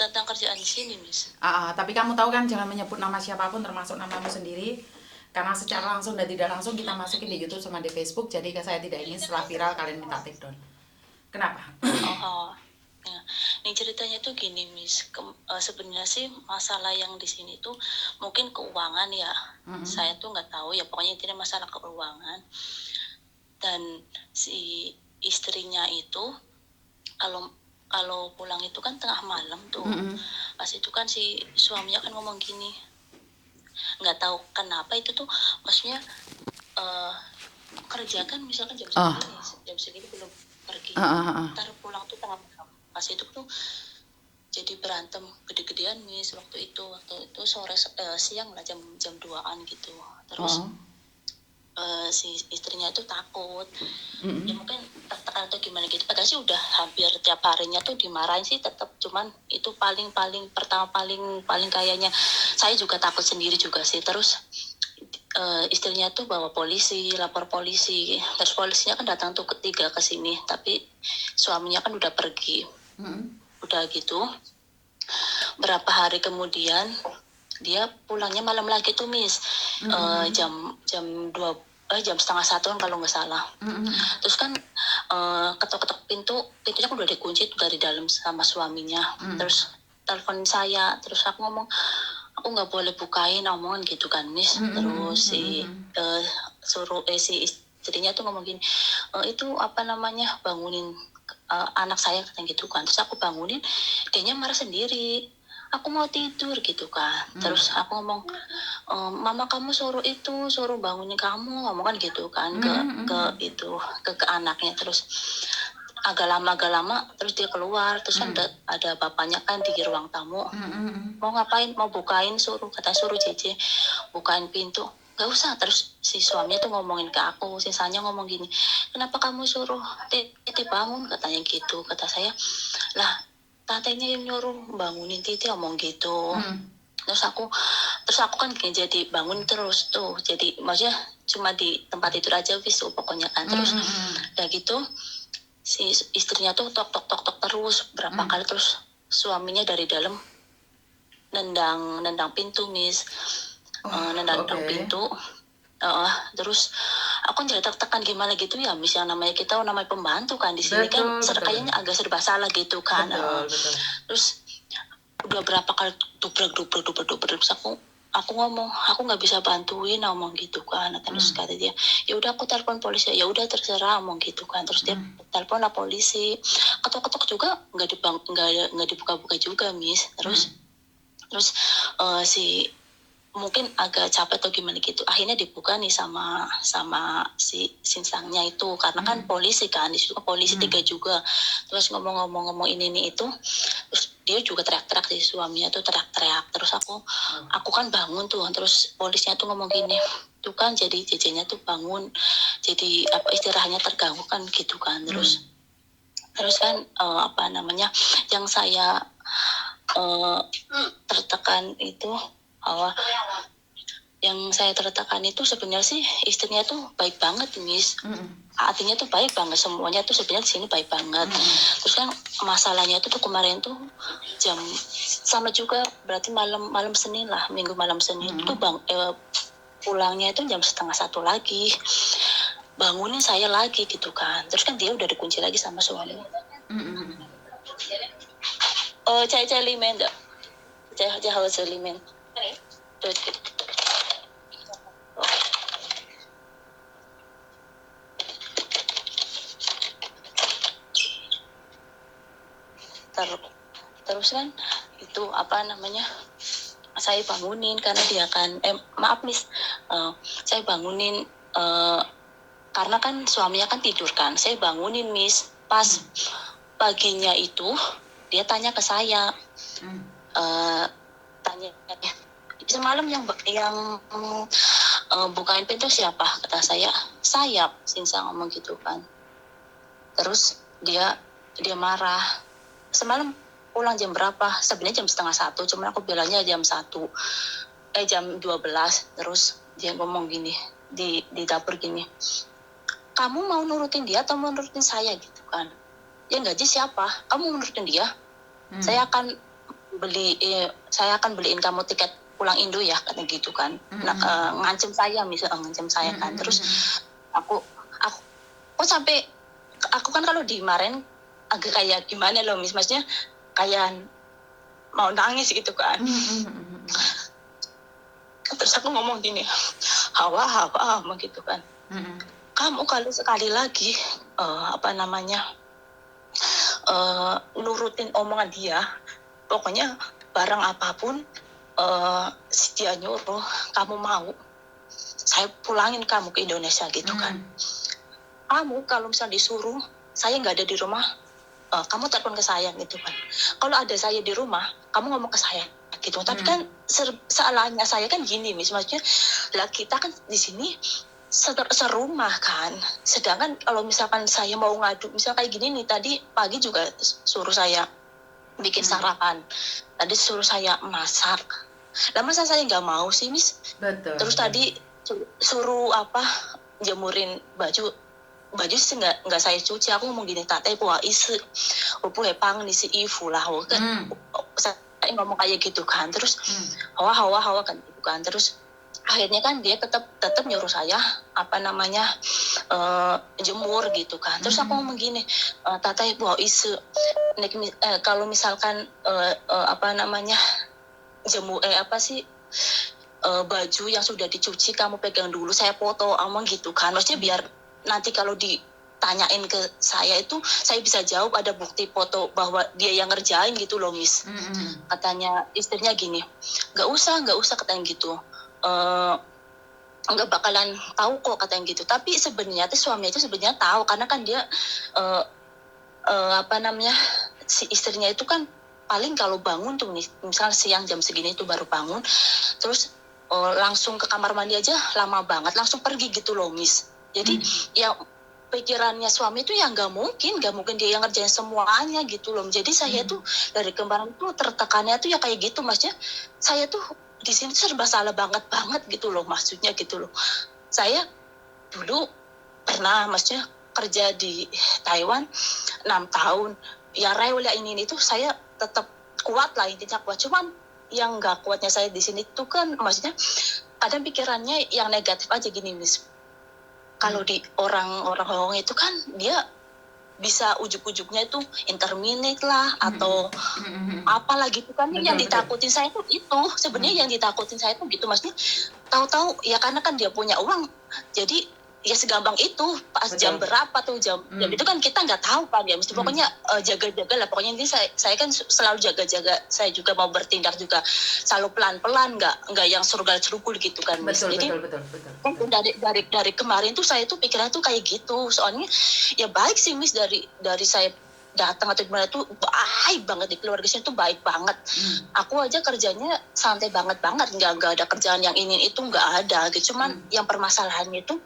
tentang kerjaan di sini, Miss. Tapi kamu tahu kan jangan menyebut nama siapapun termasuk namamu sendiri. Karena secara langsung dan tidak langsung kita masukin di YouTube sama di Facebook. Jadi saya tidak ingin setelah viral kalian minta take down. Kenapa? Oh, ya. Nih ceritanya tuh gini, Miss. Sebenarnya sih masalah yang di sini tuh mungkin keuangan ya. Saya tuh nggak tahu ya. Pokoknya intinya masalah keuangan. Dan si istrinya itu kalau pulang itu kan tengah malam tuh. Pas itu kan si suaminya kan ngomong gini, nggak tahu kenapa itu tuh maksudnya kerja kan misalkan jam segini belum pergi, ntar pulang tuh tengah malam. Pas itu tuh jadi berantem gede-gedean, Miss, waktu itu sore siang lah, jam 2-an gitu. Terus si istrinya tuh takut, ya mungkin tertekan atau gimana gitu. Padahal sih udah hampir tiap harinya tuh dimarahin sih tetap, cuman itu paling kayaknya saya juga takut sendiri juga sih. Terus istrinya tuh bawa polisi, lapor polisi. Terus polisinya kan datang tuh ketiga ke sini, tapi suaminya kan udah pergi. Udah gitu, berapa hari kemudian dia pulangnya malam lagi tuh, Miss. Jam 1:30 kalau nggak salah. Terus kan ketok-ketok pintunya kan udah dikunci tuh dari dalam sama suaminya. Terus telepon saya, terus aku ngomong, aku nggak boleh bukain omongan gitu kan, Miss. Terus si istrinya tuh ngomong gini, itu apa namanya, bangunin anak saya katanya gitu kan. Terus aku bangunin, dianya marah sendiri, aku mau tidur gitu kan. Terus aku ngomong, mama kamu suruh bangunin kamu, ngomong kan gitu kan ke anaknya. Terus agak lama terus dia keluar. Terus kan ada bapaknya kan di ruang tamu. Mau ngapain, mau bukain, suruh Cece bukain pintu. Gak usah. Terus si suaminya tuh ngomongin ke aku, sisanya ngomong gini, kenapa kamu suruh Titi bangun, katanya gitu. Kata saya, lah tatenya yang nyuruh bangunin Titi, ngomong gitu. Terus aku kan jadi bangun terus tuh, jadi maksudnya cuma di tempat tidur aja wis pokoknya kan. Terus ya gitu, si istrinya tuh tok terus berapa kali. Terus suaminya dari dalam nendang pintu, Miss. Nendang pintu. Terus aku jadi tertekan gimana gitu ya, Miss, yang namanya kita namanya pembantu kan di sini kan kayaknya agak serba salah gitu kan. Betul. Terus udah berapa kali dubrak. Terus aku ngomong, aku nggak bisa bantuin, ngomong gitu kan. Terus kata dia, ya udah aku telepon polisi. Ya udah terserah, ngomong gitu kan. Terus dia telepon lah polisi, ketok-ketok juga nggak dibuka-buka juga, Miss. Terus si mungkin agak capek atau gimana gitu, akhirnya dibuka nih sama si sinsangnya itu, karena kan polisi kan di situ kan, polisi 3 juga. Terus ngomong ini itu. Terus dia juga teriak-teriak, si suaminya tuh teriak-teriak. Terus aku kan bangun tuh. Terus polisnya tuh ngomong gini, tuh kan jadi jejenya tuh bangun, jadi apa istilahnya terganggu kan gitu kan. Terus kan apa namanya, yang saya tertekan itu sebenarnya sih istrinya tuh baik banget, Miss. Artinya tuh baik banget, semuanya tuh sebenarnya di sini baik banget. Terus kan masalahnya tuh kemarin tuh jam sama juga, berarti malam Senin lah, minggu malam Senin tuh pulangnya itu jam 1:30 lagi, bangunin saya lagi gitu kan. Terus kan dia udah dikunci lagi sama suami. Cai limen dah, cai harus limen. Terus kan itu apa namanya, saya bangunin karena dia kan maaf, Miss, saya bangunin karena kan suaminya kan tidur kan, saya bangunin, Miss. Pas paginya itu dia tanya ke saya, tanya, semalam yang bukain pintu siapa? Kata saya, Sayap, Sinsa ngomong gitu kan. Terus dia marah, semalam pulang jam berapa? Sebenarnya jam 1:30, cuma aku bilangnya jam 12. Terus dia ngomong gini di dapur gini, kamu mau nurutin dia atau mau nurutin saya gitu kan? Yang gaji siapa? Kamu nurutin dia, saya akan saya akan beliin kamu tiket pulang Indo ya, katanya gitu kan. Nah, ngancem saya kan. Terus aku kok sampai aku kan kalau dimarahin agak kayak gimana loh Miss, maksudnya kayak mau nangis gitu kan. Terus aku ngomong gini, Hawa gitu kan. Kamu kalau sekali lagi nurutin omongan dia, pokoknya barang apapun dia nyuruh kamu mau, saya pulangin kamu ke Indonesia gitu kan. Kamu kalau misalnya disuruh saya nggak ada di rumah, kamu telepon ke saya gitu kan. Kalau ada saya di rumah, kamu ngomong ke saya gitu. Tapi kan salahnya saya kan gini, maksudnya lah kita kan di sini serumah kan. Sedangkan kalau misalkan saya mau ngadu, misal kayak gini nih, tadi pagi juga suruh saya bikin sarapan. Tadi suruh saya masak. Lah masa saya nggak mau sih, Miss? Betul. Terus tadi suruh jemurin baju sih nggak saya cuci. Aku ngomong gini, Tate, buah isi, pang ni si ifu lah, kan. Saya ngomong kayak gitu kan. Terus hawa kan gitu kan. Terus akhirnya kan dia tetap nyuruh saya jemur gitu kan. Terus aku ngomong gini, Tate, buah isi, kalau misalkan jemur baju yang sudah dicuci kamu pegang dulu, saya foto, omong gitu kan. Maksudnya biar nanti kalau ditanyain ke saya itu saya bisa jawab, ada bukti foto bahwa dia yang ngerjain gitu loh, Miss. Katanya istrinya gini, nggak usah katanya gitu, nggak bakalan tahu kok katanya gitu. Tapi sebenarnya suami itu sebenarnya tahu, karena kan dia si istrinya itu kan paling kalau bangun tuh nih, misal siang jam segini itu baru bangun, terus langsung ke kamar mandi aja lama banget, langsung pergi gitu loh, Miss. Jadi ya pikirannya suami itu ya nggak mungkin dia yang ngerjain semuanya gitu loh. Jadi saya tuh dari kemarin tuh tertekannya tuh ya kayak gitu, maksudnya saya tuh di sini serba salah banget gitu loh, maksudnya gitu loh. Saya dulu pernah maksudnya kerja di Taiwan 6 tahun ya, rewel ya ini itu saya tetap kuat lah, intinya kuat. Cuman yang nggak kuatnya saya di sini tuh kan, maksudnya kadang pikirannya yang negatif aja gini, Miss. Kalau di orang Hong itu kan dia bisa ujuk-ujuknya itu interminate lah atau apalah gitu kan. Betul, yang ditakutin saya tuh itu sebenarnya yang ditakutin saya tuh gitu, maksudnya tahu-tahu ya karena kan dia punya uang, jadi ya segampang itu pas jam berapa tuh jam itu kan kita nggak tahu kan ya, mesti pokoknya jaga-jaga lah pokoknya. Ini saya kan selalu jaga-jaga, saya juga mau bertindak juga selalu pelan-pelan, nggak yang serugul-serugul gitu kan. Betul. Dari kemarin tuh saya tuh pikirannya tuh kayak gitu, soalnya ya baik sih, Miss, dari saya datang atau gimana tuh baik banget, di keluarga sini tuh baik banget. Aku aja kerjanya santai banget, nggak ada kerjaan yang ini itu nggak ada gitu. Cuman yang permasalahannya itu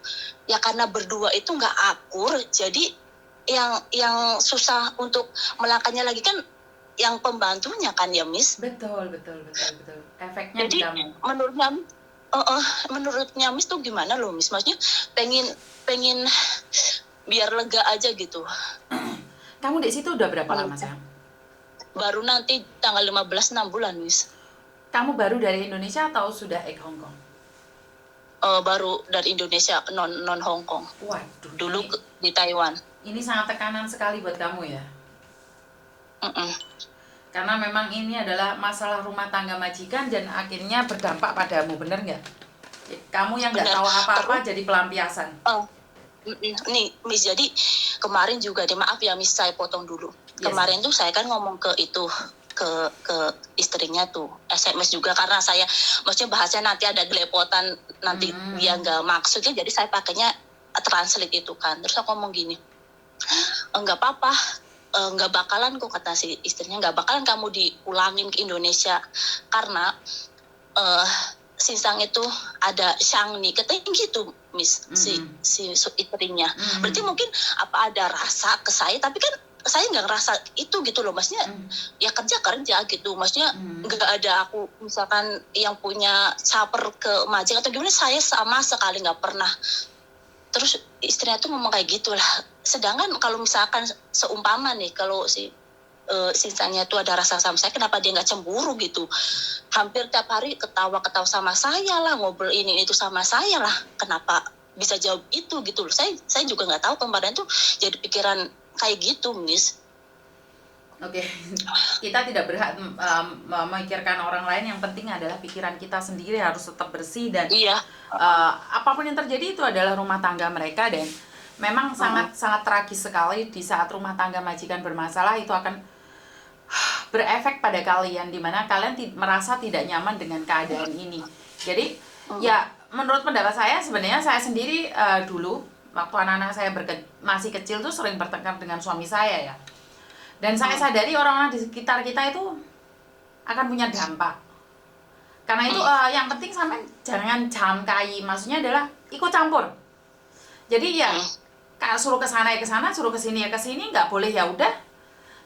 ya karena berdua itu nggak akur, jadi yang susah untuk melangkahnya lagi kan yang pembantunya kan ya, Miss. Betul. Efeknya jadi di kamu. menurutnya Miss tuh gimana loh, Miss? Maksudnya pengen biar lega aja gitu. Kamu di situ udah berapa lama, sayang? Baru nanti tanggal 15 6 bulan, Miss. Kamu baru dari Indonesia atau sudah Hong Kong? Baru dari Indonesia, non Hong Kong. Waduh. Dulu di Taiwan. Ini sangat tekanan sekali buat kamu ya. Karena memang ini adalah masalah rumah tangga majikan dan akhirnya berdampak padamu, bener nggak? Kamu yang nggak tahu apa-apa jadi pelampiasan. Nih, Miss, jadi kemarin juga deh, maaf ya, Miss, saya potong dulu. Yes. Kemarin tuh saya kan ngomong ke istrinya tuh SMS juga, karena saya maksudnya bahasanya nanti ada gelepotan, nanti dia nggak maksudnya, jadi saya pakainya translate itu kan. Terus aku ngomong gini, nggak apa-apa, nggak bakalan kok, kata si istrinya, nggak bakalan kamu diulangin ke Indonesia karena Sinsang itu ada Shangni, katanya gitu, Miss, si istrinya. Berarti mungkin apa ada rasa ke saya, tapi kan saya nggak ngerasa itu gitu loh, maksudnya ya kerja gitu, maksudnya nggak ada aku misalkan yang punya caper ke majik atau gimana, saya sama sekali nggak pernah. Terus istrinya tuh ngomong kayak gitulah. Sedangkan kalau misalkan seumpama nih, kalau si sisanya tuh ada rasa sama saya, kenapa dia nggak cemburu gitu? Hampir tiap hari ketawa-ketawa sama saya lah, ngobrol ini itu sama saya lah, kenapa bisa jawab itu gitu loh? Saya juga nggak tahu, kemarin tuh jadi pikiran kayak gitu, Miss. Oke, kita tidak berhak memikirkan orang lain. Yang penting adalah pikiran kita sendiri harus tetap bersih, dan Iya. apapun yang terjadi itu adalah rumah tangga mereka, dan memang sangat tragis sekali di saat rumah tangga majikan bermasalah itu akan berefek pada kalian, dimana kalian merasa tidak nyaman dengan keadaan ini. Jadi ya menurut pendapat saya, sebenarnya saya sendiri dulu waktu anak-anak saya masih kecil tuh sering bertengkar dengan suami saya ya. Dan saya sadari orang-orang di sekitar kita itu akan punya dampak. Karena itu yang penting sampai jangan camkai, maksudnya adalah ikut campur. Jadi ya suruh ke sana ya ke sana, suruh ke sini ya ke sini, nggak boleh, ya udah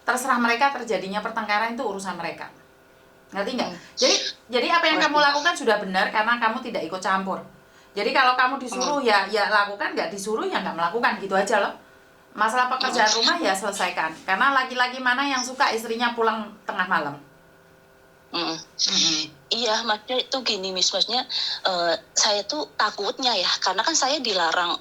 terserah mereka, terjadinya pertengkaran itu urusan mereka. Ngerti nggak? Jadi apa yang kamu lakukan sudah benar karena kamu tidak ikut campur. Jadi kalau kamu disuruh ya lakukan, nggak disuruh ya nggak melakukan, gitu aja loh. Masalah pekerjaan rumah ya selesaikan. Karena laki-laki mana yang suka istrinya pulang tengah malam? Iya, maksudnya itu gini, Miss, maksudnya saya tuh takutnya ya, karena kan saya dilarang,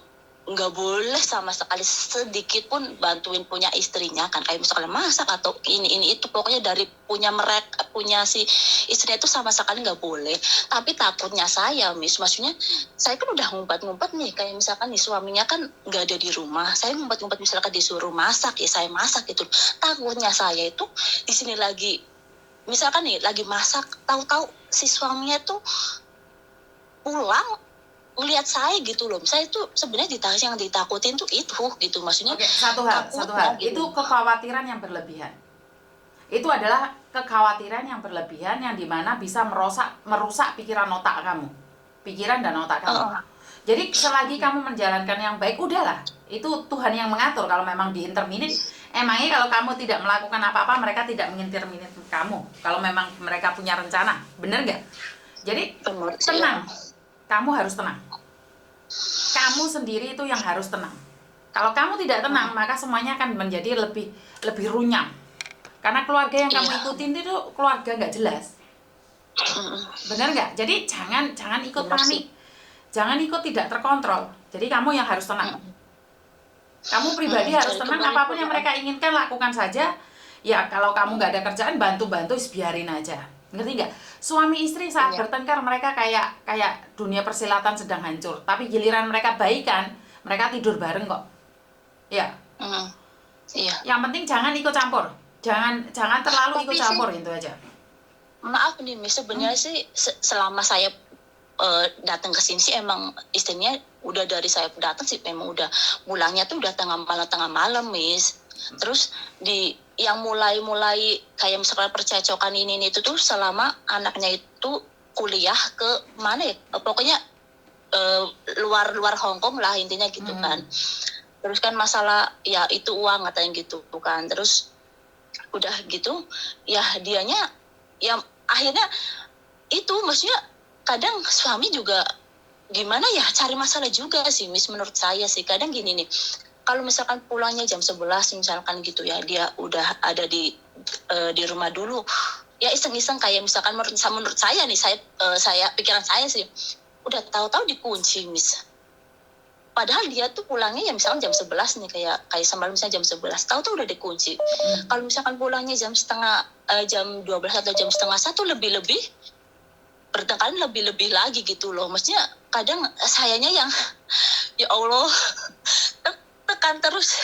nggak boleh sama sekali sedikit pun bantuin punya istrinya kan, kayak misalnya masak atau ini itu, pokoknya dari punya si istrinya itu sama sekali nggak boleh. Tapi takutnya saya, Miss, maksudnya saya kan udah ngumpet-ngumpet nih, kayak misalkan nih suaminya kan nggak ada di rumah, saya ngumpet-ngumpet misalkan disuruh masak ya saya masak gitu. Takutnya saya itu di sini lagi, misalkan nih lagi masak, tahu-tahu si suaminya tuh pulang ngelihat saya gitu loh. Saya tuh sebenarnya yang ditakutin tuh itu gitu, maksudnya. Oke, satu hal gitu. Itu kekhawatiran yang berlebihan. Itu adalah kekhawatiran yang berlebihan yang dimana bisa merusak pikiran otak kamu, pikiran dan otak kamu. Jadi selagi kamu menjalankan yang baik, udahlah, itu Tuhan yang mengatur. Kalau memang diinterminit, emangnya kalau kamu tidak melakukan apa-apa, mereka tidak menginterminit kamu. Kalau memang mereka punya rencana, bener nggak? Jadi tenang, kamu harus tenang. Kamu sendiri itu yang harus tenang. Kalau kamu tidak tenang, maka semuanya akan menjadi lebih runyam. Karena keluarga yang kamu ikutin itu keluarga nggak jelas. Bener nggak? Jadi jangan ikut panik. Jangan ikut tidak terkontrol. Jadi kamu yang harus tenang. Kamu pribadi harus tenang. Apapun yang mereka inginkan, lakukan saja. Ya kalau kamu nggak ada kerjaan, bantu-bantu, biarin aja. Ngerti nggak? Suami istri saat bertengkar mereka kayak dunia persilatan sedang hancur. Tapi giliran mereka baikan, mereka tidur bareng kok. Ya. Iya. Yang penting jangan ikut campur. Jangan terlalu ikut campur, itu aja. Maaf nih, Miss, sebenarnya sih selama saya datang ke sini sih emang istrinya udah, dari saya datang sih memang udah pulangnya tuh udah tengah malam, Miss. Terus yang mulai kayak misalkan percecokan ini itu tuh selama anaknya itu kuliah ke mana ya, pokoknya luar Hong Kong lah intinya gitu kan. Terus kan masalah ya itu uang katanya gitu kan. Terus udah gitu ya dianya ya akhirnya itu, maksudnya kadang suami juga gimana ya, cari masalah juga sih, Miss, menurut saya sih. Kadang gini nih, kalau misalkan pulangnya jam 11 misalkan gitu ya, dia udah ada di rumah dulu, ya iseng-iseng kayak misalkan menurut saya nih, saya pikiran saya sih, udah tahu-tahu dikunci, Miss. Padahal dia tuh pulangnya ya misalkan jam 11 nih, kayak semalam misalnya jam 11, tahu-tahu udah dikunci. Kalau misalkan pulangnya jam 12 atau jam setengah 1, lebih bertengkaran lebih lagi gitu loh. Maksudnya kadang sayanya yang ya Allah tekan terus.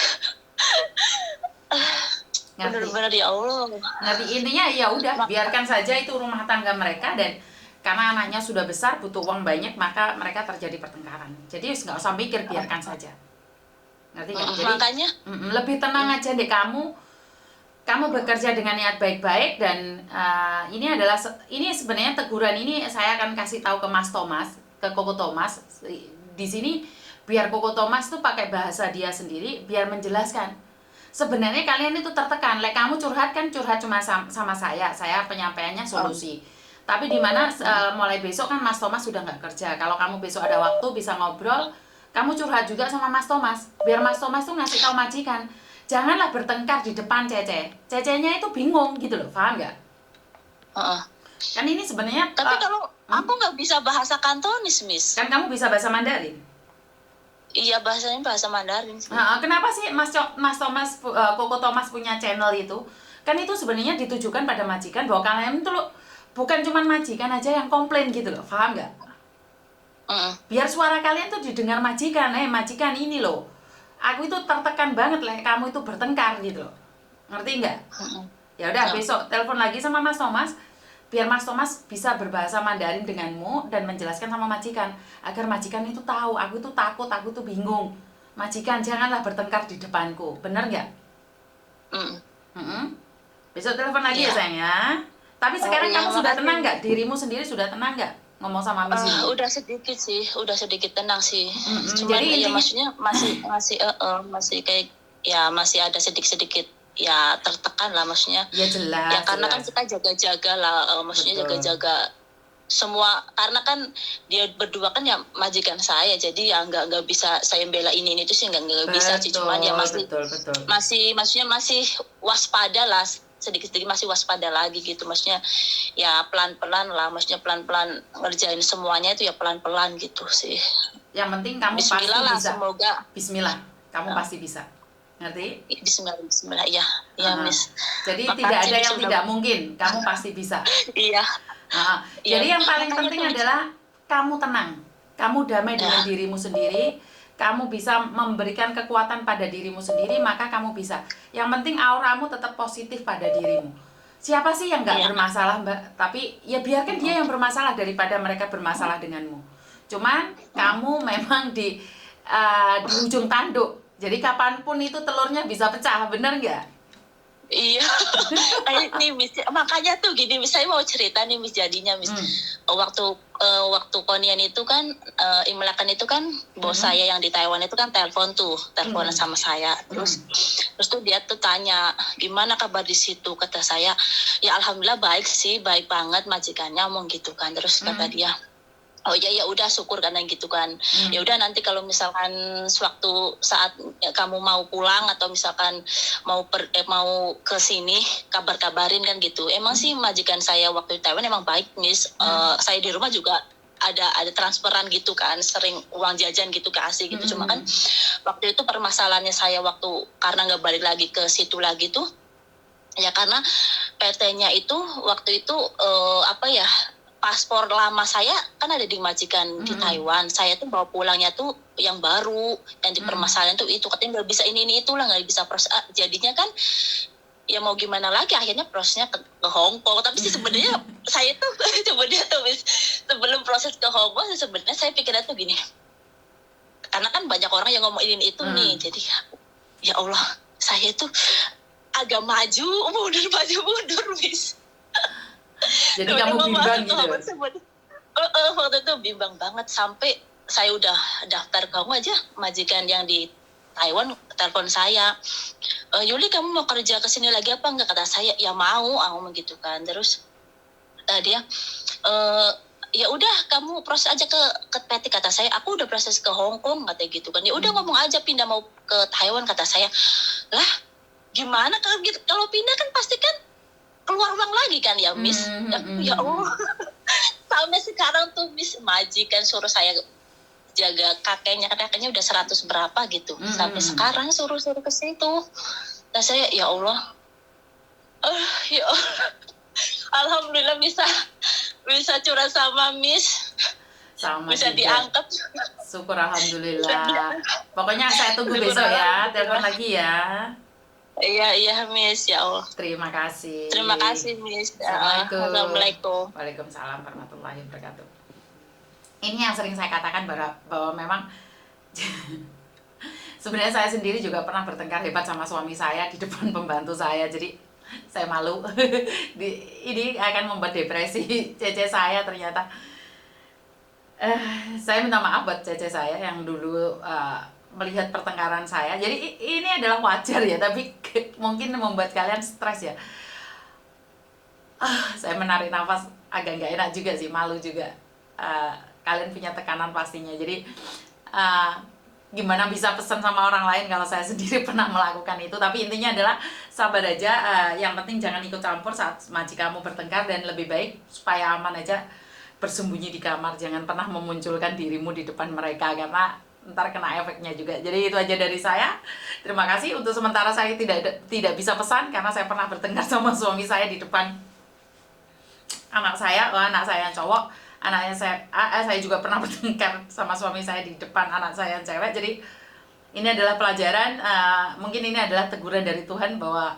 Benar-benar ya Allah. Ngerti, intinya ya udah biarkan saja itu rumah tangga mereka, dan karena anaknya sudah besar butuh uang banyak, maka mereka terjadi pertengkaran. Jadi nggak usah mikir, biarkan saja. Ngerti nggak? Jadi makanya lebih tenang aja deh kamu bekerja dengan niat baik-baik. Dan ini sebenarnya teguran ini saya akan kasih tahu ke Mas Thomas, ke Koko Thomas di sini, biar Koko Thomas tuh pakai bahasa dia sendiri biar menjelaskan. Sebenarnya kalian itu tertekan, kamu curhat cuma sama saya penyampaiannya solusi. Tapi dimana mulai besok kan Mas Thomas sudah nggak kerja. Kalau kamu besok ada waktu bisa ngobrol, kamu curhat juga sama Mas Thomas, biar Mas Thomas tuh ngasih tahu majikan. janganlah bertengkar di depan Cece. Cecenya itu bingung gitu loh, paham nggak? Kan ini sebenarnya. Tapi kalau aku nggak bisa bahasa Kantonis, Miss. Kan kamu bisa bahasa Mandarin. Iya, bahasanya bahasa Mandarin sih. Kenapa sih Mas Thomas, Koko Thomas punya channel itu? Kan itu sebenarnya ditujukan pada majikan, bahwa kalian itu loh, bukan cuma majikan aja yang komplain gitu loh, paham nggak? Biar suara kalian tuh didengar majikan, majikan ini loh, aku itu tertekan banget lah, kamu itu bertengkar gitu loh, ngerti nggak? Ya udah, besok telepon lagi sama Mas Thomas, biar Mas Thomas bisa berbahasa Mandarin denganmu dan menjelaskan sama majikan, agar majikan itu tahu, aku itu takut, aku tuh bingung. Majikan, janganlah bertengkar di depanku, bener nggak? Besok telepon lagi ya sayang ya. Tapi sekarang kamu sudah tenang nggak? Dirimu sendiri sudah tenang nggak? Ngomong sama Miss ini. Udah sedikit sih, udah sedikit tenang sih. Cuman Jadi ya intinya, maksudnya masih kayak ya masih ada sedikit ya tertekan lah maksudnya. ya jelas. Ya karena kan jelas. kita jaga-jaga lah, maksudnya Betul. jaga-jaga semua, karena kan dia berdua kan ya majikan saya, jadi ya nggak bisa saya bela ini itu sih nggak bisa sih, cuman ya betul. masih maksudnya masih waspada lah, sedikit-sedikit masih waspada lagi gitu, maksudnya ya pelan-pelan lah, maksudnya pelan-pelan ngerjain semuanya itu ya pelan-pelan gitu sih. Yang penting kamu Bismillah pasti lah, bisa. semoga. Bismillah, kamu pasti bisa. Ngerti? Bismillah ya Miss. Jadi Makasih, tidak ada Miss, yang tidak mungkin, kamu pasti bisa. Iya. Jadi yang paling penting adalah kamu tenang, kamu damai dengan dirimu sendiri, kamu bisa memberikan kekuatan pada dirimu sendiri, maka kamu bisa. Yang penting auramu tetap positif pada dirimu. Siapa sih yang nggak bermasalah, Mbak? Tapi ya biarkan dia yang bermasalah daripada mereka bermasalah denganmu. Cuman kamu memang di ujung tanduk. Jadi kapanpun itu telurnya bisa pecah, bener nggak? Iya. Nih Miss, makanya tuh gini, Miss, saya mau cerita nih Miss, jadinya Miss. Waktu Konian itu kan Imlekan itu kan bos saya yang di Taiwan itu kan teleponan sama saya. Terus tuh dia tuh tanya, "Gimana kabar di situ?" Kata saya, "Ya alhamdulillah baik sih, baik banget majikannya," ngomong gitu kan. Terus kata dia, "Oh ya udah syukur karena gitu kan. Ya udah nanti kalau misalkan suatu saat kamu mau pulang atau misalkan mau ke sini kabarin kan gitu." Emang sih majikan saya waktu di Taiwan emang baik Miss. Saya di rumah juga ada transferan gitu kan, sering uang jajan gitu kasih gitu. Cuma kan waktu itu permasalahannya saya karena nggak balik lagi ke situ lagi tuh ya karena PT-nya itu waktu itu paspor lama saya kan ada di majikan di Taiwan. Saya tuh bawa pulangnya tuh yang baru, yang dipermasalahan tuh itu katanya nggak bisa ini itulah, nggak bisa proses. Jadinya kan ya mau gimana lagi, akhirnya prosesnya ke Hong Kong. Tapi sih sebenarnya saya tuh sebenarnya tuh sebelum proses ke Hong Kong sebenarnya saya pikirnya tuh gini, karena kan banyak orang yang ngomong ini itu nih, jadi ya Allah saya tuh agak maju mundur Miss. Jadi kamu bimbang gitu. Waktu itu bimbang banget, sampai saya udah daftar kamu aja, majikan yang di Taiwan telepon saya, "Yuli kamu mau kerja ke sini lagi apa enggak?" Kata saya, "Ya mau," ngomong gitu kan. Terus dia ya udah kamu proses aja ke PT, kata saya. "Aku udah proses ke Hong Kong," katanya gitu kan. "Ya udah ngomong aja pindah mau ke Taiwan," kata saya. Lah gimana kalau pindah kan pasti kan keluar uang lagi kan ya Miss. Ya Allah. Sampai sekarang tuh Miss, majikan suruh saya jaga kakeknya udah 100 berapa gitu. Sampai sekarang suruh ke situ. Dan saya ya Allah. Ya Allah. Alhamdulillah bisa curhat sama Miss. Sama bisa juga. diangkat. Syukur alhamdulillah. Pokoknya saya tunggu besok ya, telepon lagi ya. Iya Miss, ya Allah. Terima kasih Miss. Assalamualaikum. Waalaikumsalam warahmatullahi wabarakatuh. Ini yang sering saya katakan bahwa memang sebenarnya saya sendiri juga pernah bertengkar hebat sama suami saya di depan pembantu saya. Jadi saya malu. Ini akan membuat depresi Cece saya ternyata. Saya minta maaf buat Cece saya yang dulu melihat pertengkaran saya. Jadi ini adalah wajar ya, tapi mungkin membuat kalian stres ya. Saya menarik nafas agak nggak enak juga sih, malu juga. Kalian punya tekanan pastinya. Jadi gimana bisa pesan sama orang lain kalau saya sendiri pernah melakukan itu. Tapi intinya adalah sabar aja, yang penting jangan ikut campur saat majikanmu bertengkar, dan lebih baik supaya aman aja bersembunyi di kamar, jangan pernah memunculkan dirimu di depan mereka karena ntar kena efeknya juga. Jadi itu aja dari saya. Terima kasih. Untuk sementara saya tidak bisa pesan karena saya pernah bertengkar sama suami saya di depan anak saya yang cowok. Anaknya saya juga pernah bertengkar sama suami saya di depan anak saya yang cewek. Jadi ini adalah pelajaran, mungkin ini adalah teguran dari Tuhan bahwa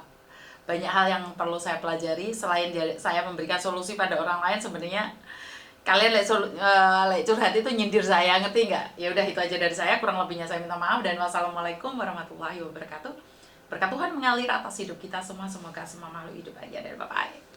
banyak hal yang perlu saya pelajari. Selain saya memberikan solusi pada orang lain, sebenarnya kalian curhat itu nyindir saya, ngerti nggak? Ya udah, itu aja dari saya. Kurang lebihnya saya minta maaf, dan wassalamualaikum warahmatullahi wabarakatuh. Berkat Tuhan mengalir atas hidup kita semua. Semoga semua makhluk hidup aja, dan bye-bye.